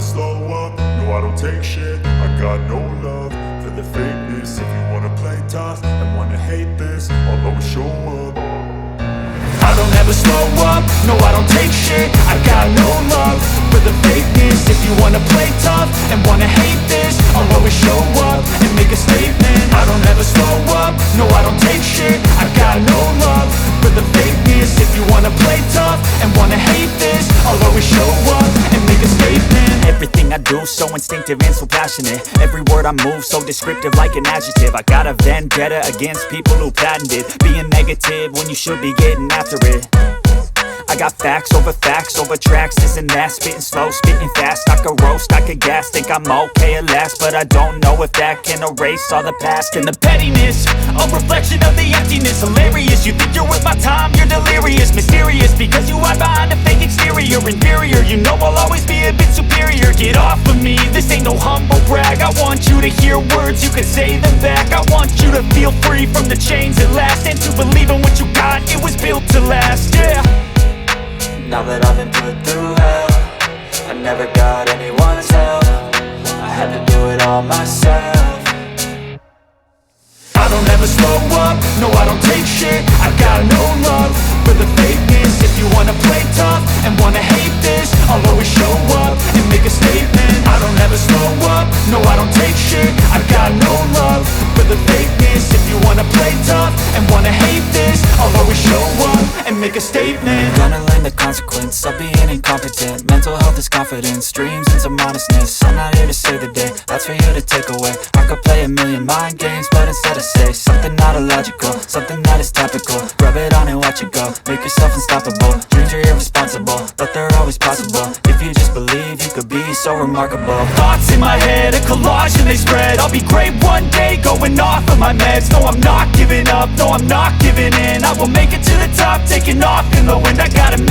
slow up, no I don't take shit. I got no love for the fakeness. If you wanna play tough and wanna hate this, I'll always show up. I don't ever slow up, no I don't take shit. I got no love for the fakeness. If you wanna play tough and wanna hate this, I'll always show up and make a statement. I don't ever slow up, no I don't take shit. I got no love for the fakeness. If you wanna play tough and wanna hate this, I'll always show up and make a statement. Everything I do so instinctive and so passionate. Every word I move so descriptive like an adjective. I got a vendetta against people who patented being negative when you should be getting after it. I got facts over tracks, this and that. Spitting slow, spitting fast, I could roast, I could gas. Think I'm okay at last, but I don't know if that can erase all the past. And the pettiness, a reflection of the emptiness. Hilarious, you think you're worth my time, you're delirious. Mysterious, because you hide behind a fake exterior. Inferior, you know I'll always be a bit superior. Get off of me, this ain't no humble brag. I want you to hear words, you can say them back. I want you to feel free from the chains at last, and to believe in what you got, it was built to last, yeah. Now that I've been put through hell, I never got anyone's help. I had to do it all myself. I don't ever slow up, no I don't take shit. I got no love for the fakeness. If you wanna play tough and wanna hate this, I'll always show up and make a statement. I don't ever slow up, no I don't take shit. I got no love for the fakeness. If you wanna play tough and wanna hate this, I'll always show up and make a statement. Gonna learn the consequence of being incompetent. Mental health is confidence, dreams and some honestness. I'm not here to save the day, that's for you to take away. I could play a million mind games, but instead I say something not illogical, something that is topical. Rub it on and watch it go, make yourself unstoppable. Dreams are irresponsible, but they're always possible. If you just believe, you could be so remarkable. Thoughts in my head, a collage and they spread. I'll be great one day, going off of my meds. No, I'm not giving up, no, I'm not giving in. I will make it to the top, taking off in the wind. I got a